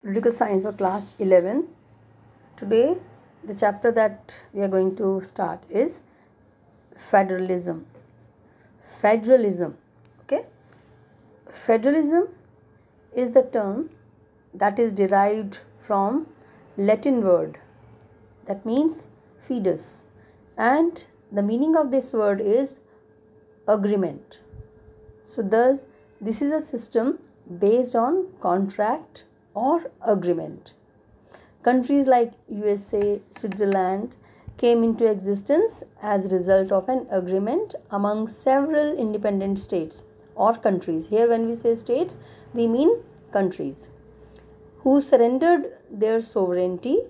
Political Science for class 11. Today, the chapter that we are going to start is federalism. Federalism. Okay. Federalism is the term that is derived from Latin word that means fidus, and the meaning of this word is agreement. So thus this is a system based on contract or agreement. Countries like USA, Switzerland came into existence as a result of an agreement among several independent states or countries. Here when we say states, we mean countries who surrendered their sovereignty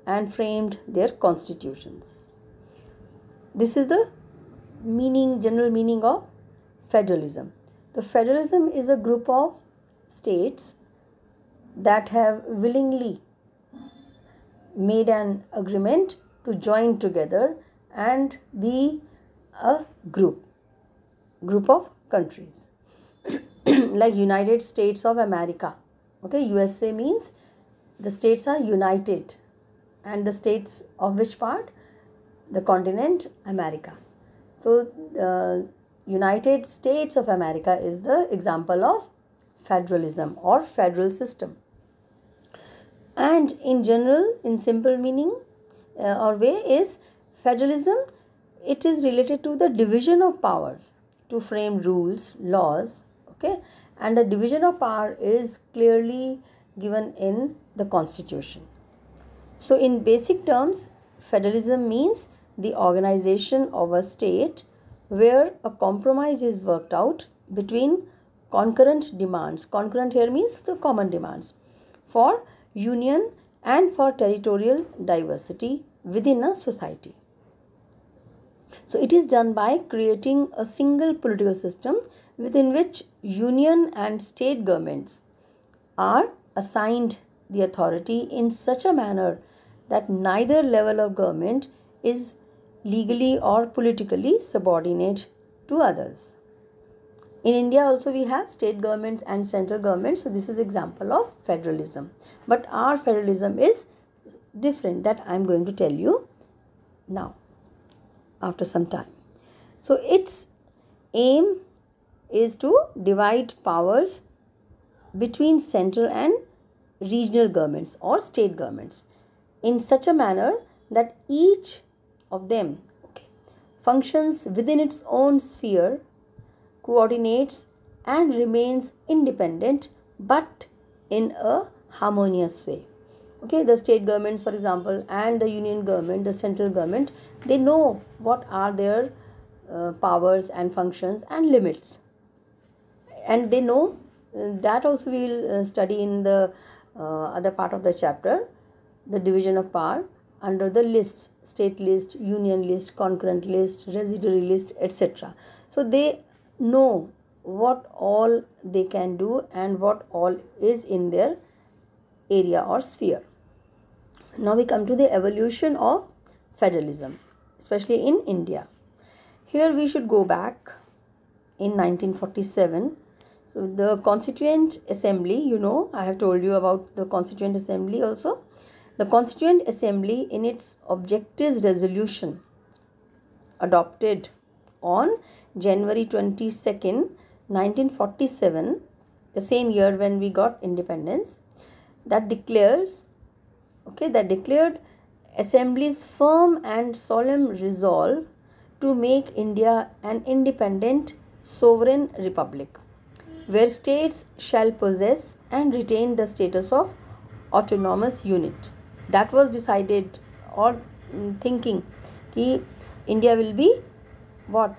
and framed their constitutions. This is the general meaning of federalism. The federalism is a group of states that have willingly made an agreement to join together and be a group of countries like United States of America. Okay, USA means the states are united, and the states of which part? The continent America. So United States of America is the example of federalism or federal system. And in general, in simple meaning or way, is federalism, it is related to the division of powers to frame rules, laws, okay, and the division of power is clearly given in the constitution. So in basic terms, federalism means the organization of a state where a compromise is worked out between concurrent demands. Concurrent here means the common demands for union and for territorial diversity within a society. So it is done by creating a single political system within which union and state governments are assigned the authority in such a manner that neither level of government is legally or politically subordinate to others. In India also we have state governments and central governments. So this is example of federalism. But our federalism is different, that I am going to tell you now after some time. So its aim is to divide powers between central and regional governments or state governments in such a manner that each of them functions within its own sphere, coordinates and remains independent but in a harmonious way. Okay, the state governments, for example, and the union government, the central government, they know what are their powers and functions and limits, and they know that also we will study in the other part of the chapter, the division of power under the lists: state list, union list, concurrent list, residuary list, etc. So they know what all they can do and what all is in their area or sphere. Now we come to the evolution of federalism, especially in India. Here we should go back in 1947. So the Constituent Assembly, you know, I have told you about the Constituent Assembly also. The Constituent Assembly in its objectives resolution adopted on January 22nd, 1947, the same year when we got independence, that declared Assembly's firm and solemn resolve to make India an independent sovereign republic, where states shall possess and retain the status of autonomous unit. That was decided or thinking कि India will be what?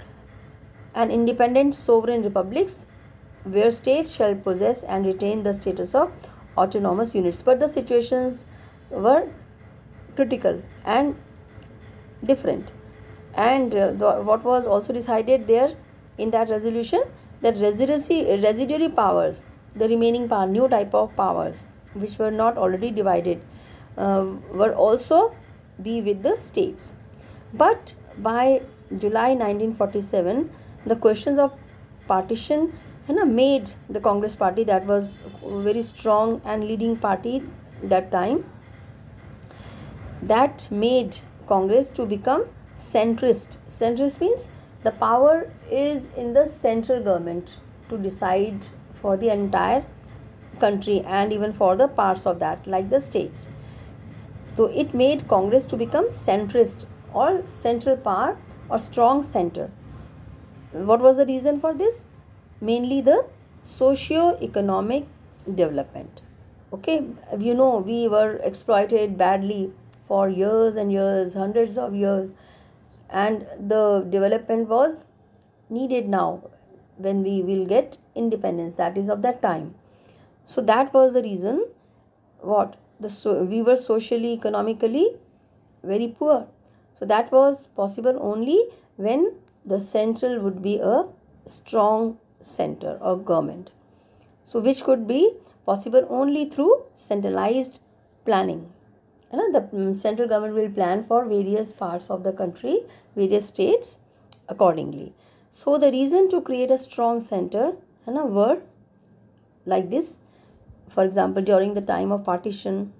An independent sovereign republic where states shall possess and retain the status of autonomous units. But the situations were critical and different. And what was also decided there in that resolution, that residuary powers, the remaining power, new type of powers which were not already divided, were also be with the states. But by July 1947, the questions of partition made the Congress party, that was a very strong and leading party that time, that made Congress to become centrist. Centrist means the power is in the central government to decide for the entire country and even for the parts of that, like the states. So it made Congress to become centrist or central power or strong center. What was the reason for this? Mainly the socio-economic development. Okay, we were exploited badly for years and years, hundreds of years, and the development was needed now when we will get independence, that is of that time. So that was the reason we were socially, economically very poor. So that was possible only when the central would be a strong center or government. So which could be possible only through centralized planning. The central government will plan for various parts of the country, various states accordingly. So the reason to create a strong center were like this. For example, during the time of partition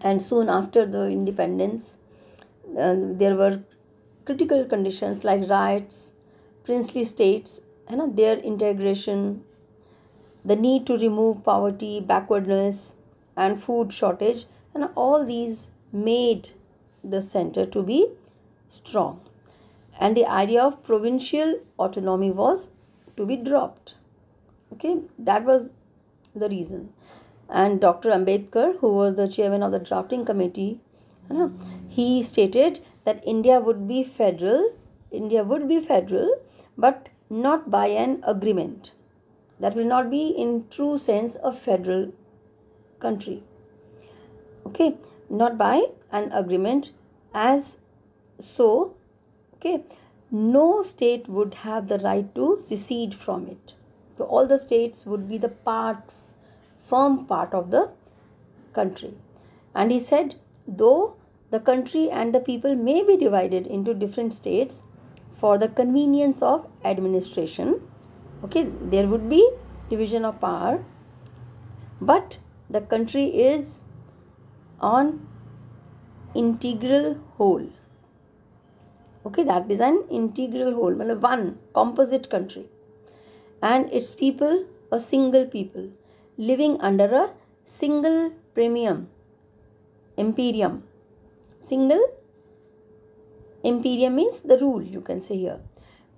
and soon after the independence, there were critical conditions like riots, princely states, their integration, the need to remove poverty, backwardness, and food shortage, and all these made the center to be strong. And the idea of provincial autonomy was to be dropped. Okay, that was the reason. And Dr. Ambedkar, who was the chairman of the drafting committee, he stated that India would be federal, but not by an agreement. That will not be in true sense a federal country. Okay, not by an agreement, as so, okay, no state would have the right to secede from it. So all the states would be the firm part of the country. And he said, though the country and the people may be divided into different states for the convenience of administration, okay, there would be division of power, but the country is on integral whole. Okay, that is an integral whole, one composite country, and its people a single people living under a single imperium. Single imperium means the rule, you can say here,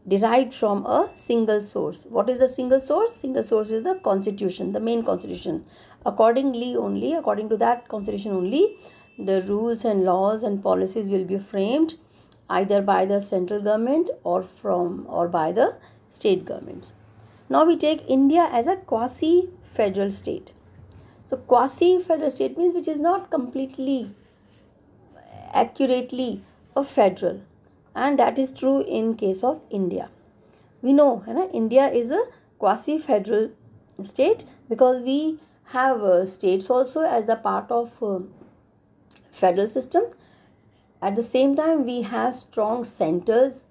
derived from a single source. What is the single source? Single source is the constitution, the main constitution. According to that constitution only, the rules and laws and policies will be framed either by the central government or by the state governments. Now we take India as a quasi-federal state. So quasi-federal state means which is not completely accurately a federal, and that is true in case of India. We know India is a quasi-federal state because we have states also as the part of federal system. At the same time, we have strong centers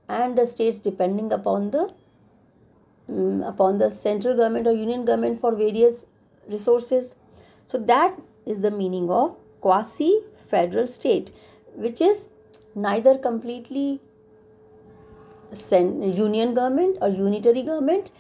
and the states depending upon the central government or union government for various resources. So that is the meaning of quasi-federal state, which is neither completely union government or unitary government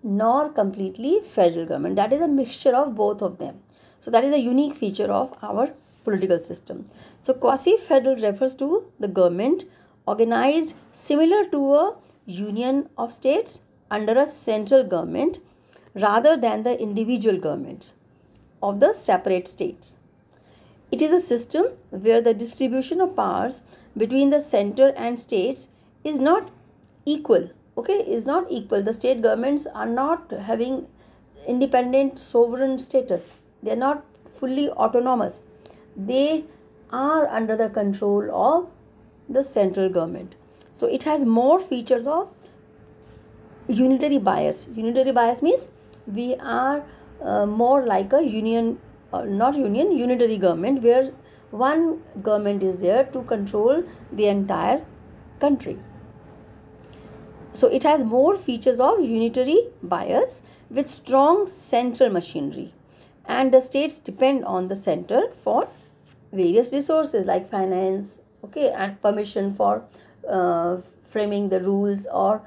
nor completely federal government. That is a mixture of both of them. So that is a unique feature of our political system. So quasi-federal refers to the government organized similar to a union of states under a central government rather than the individual governments of the separate states. It is a system where the distribution of powers between the center and states is not equal. Okay, is not equal. The state governments are not having independent sovereign status. They are not fully autonomous. They are under the control of the central government. So it has more features of unitary bias. Unitary bias means we are more like a unitary government, where one government is there to control the entire country. So it has more features of unitary bias with strong central machinery, and the states depend on the center for various resources like finance, okay, and permission for framing the rules, or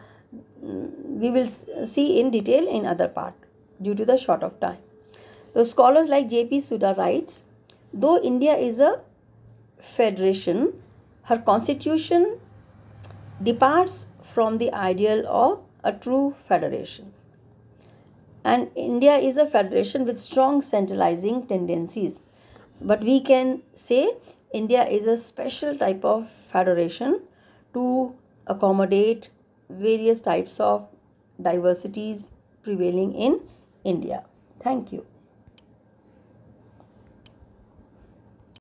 we will see in detail in other part due to the short of time. So scholars like J.P. Sudha writes, though India is a federation, her constitution departs from the ideal of a true federation. And India is a federation with strong centralizing tendencies. But we can say India is a special type of federation to accommodate various types of diversities prevailing in India. Thank you.